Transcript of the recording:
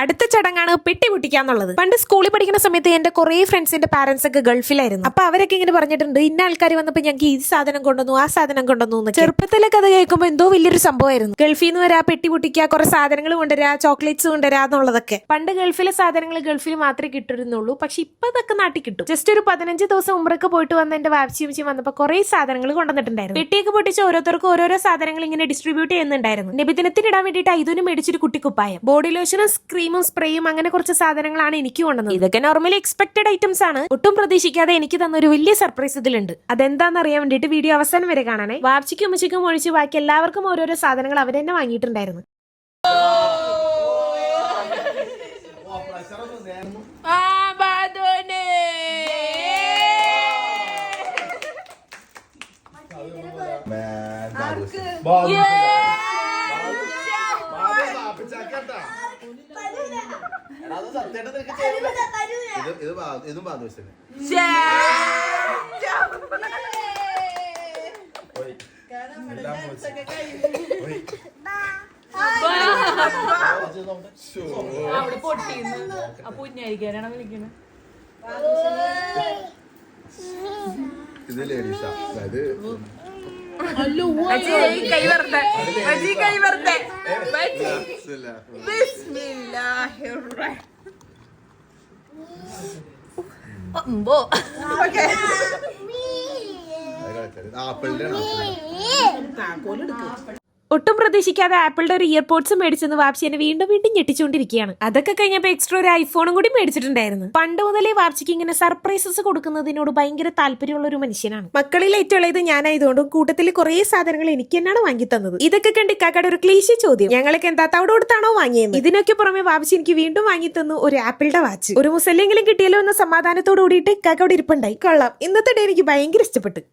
അടുത്ത ചടങ്ങാണ് പെട്ടി പൊട്ടിക്കാന്നുള്ളത്. പണ്ട് സ്കൂളിൽ പഠിക്കുന്ന സമയത്ത് എന്റെ കുറെ ഫ്രണ്ട്സിന്റെ പാരന്റ്സ് ഒക്കെ ഗൾഫിലായിരുന്നു. അപ്പൊ അവരൊക്കെ ഇങ്ങനെ പറഞ്ഞിട്ടുണ്ട്, ഇന്ന ആൾക്കാർ വന്നപ്പോ ഞങ്ങൾക്ക് ഈ സാധനം കൊണ്ടുവന്നു, ആ സാധനം കൊണ്ടുവന്നു. ചെറുപ്പത്തിലൊക്കെ അത് കേൾക്കുമ്പോൾ എന്തോ വലിയൊരു സംഭവമായിരുന്നു. ഗൾഫിൽ നിന്ന് വരാ, പെട്ടി പൊട്ടിക്കുക, കുറെ സാധനങ്ങൾ കൊണ്ടുവരാ, ചോക്ലേറ്റ്സ് കൊണ്ടുവരാ എന്നുള്ളതൊക്കെ. പണ്ട് ഗൾഫിലെ സാധനങ്ങൾ ഗൾഫിൽ മാത്രമേ കിട്ടിരുന്നുള്ളൂ. പക്ഷെ ഇപ്പൊ ഇതൊക്കെ നാട്ടിൽ കിട്ടും. ജസ്റ്റ് ഒരു 15 ദിവസം ഉമ്രക്ക് പോയിട്ട് വന്ന എന്റെ വാപ്സിയും വന്നപ്പോ കുറെ സാധനങ്ങൾ കൊണ്ടുവന്നിട്ടുണ്ടായിരുന്നു. പെട്ടിയൊക്കെ പൊട്ടിച്ച് ഓരോരുത്തർക്കും ഓരോരോ സാധനങ്ങൾ ഇങ്ങനെ ഡിസ്ട്രിബ്യൂട്ട് ചെയ്യുന്നുണ്ടായിരുന്നു. നബിദിനത്തിന് ഇടാൻ വേണ്ടിയിട്ട് ഇതിന് മേടിച്ചൊരു കുട്ടിക്കുപ്പായം, ബോഡി ലോഷനും ക്രീമും സ്പ്രേയും അങ്ങനെ കുറച്ച് സാധനങ്ങളാണ് എനിക്ക് കൊണ്ടുവന്നത്. ഇതൊക്കെ നോർമലി എക്സ്പെക്ടഡ് ഐറ്റംസ് ആണ്. ഒട്ടും പ്രതീക്ഷിക്കാതെ എനിക്ക് തന്നൊരു വലിയ സർപ്രൈസ് ഇതിലുണ്ട്. അതെന്താണെന്ന് അറിയാൻ വേണ്ടിയിട്ട് വീഡിയോ അവസാനം വരെ കാണാനേ. വാപ്സിക്കും ഉമ്മച്ചിക്കും ഒഴിച്ച് ബാക്കി എല്ലാവർക്കും ഓരോരോ സാധനങ്ങൾ അവർ തന്നെ വാങ്ങിയിട്ടുണ്ടായിരുന്നു. അവിടെ പൊട്ടിന്ന് അപ്പൊ ഉന്നായിരിക്കാനാണ് വിളിക്കുന്നത്. ഇത് ലേഡീസാ, അതായത് ആപ്പിളിന്റെ ഒട്ടും പ്രതീക്ഷിക്കാതെ ആപ്പിളിന്റെ ഒരു ഇയർപോഡ്സ് മേടിച്ചെന്ന് വാപ്സി എന്നെ വീണ്ടും വീണ്ടും ഞെട്ടിച്ചുകൊണ്ടിരിക്കുകയാണ്. അതൊക്കെ കഴിഞ്ഞപ്പോ എക്സ്ട്രാ ഒരു ഐഫോണും കൂടി മേടിച്ചിട്ടുണ്ടായിരുന്നു. പണ്ട് മുതലേ വാപ്സിക്ക് ഇങ്ങനെ സർപ്രൈസസ് കൊടുക്കുന്നതിനോട് ഭയങ്കര താല്പര്യമുള്ള ഒരു മനുഷ്യനാണ്. മക്കളിൽ ഏറ്റവും ഇത് ഞാനായതുകൊണ്ടും കൂട്ടത്തിൽ കുറെ സാധനങ്ങൾ എനിക്ക് തന്നെയാണ് വാങ്ങി തന്നത്. ഇതൊക്കെ കണ്ട് ഇക്കാക്കയുടെ ഒരു ക്ലീശ ചോദ്യം, ഞങ്ങൾക്ക് എന്താ തവിടെ കൊടുത്താണോ വാങ്ങിയത്? ഇതിനൊക്കെ പുറമെ വാപ്സി എനിക്ക് വീണ്ടും വാങ്ങി തന്നു ഒരു ആപ്പിളിന്റെ വാച്ച്. ഒരു മുസല്ലെങ്കിലും കിട്ടിയല്ലോ എന്ന സമാധാനത്തോട് കൂടിയിട്ട് ഇക്കാക്കോട് ഇരിപ്പുണ്ടായി. കൊള്ളാം, ഇന്നത്തെ ഡേ എനിക്ക് ഭയങ്കര ഇഷ്ടപ്പെട്ടു.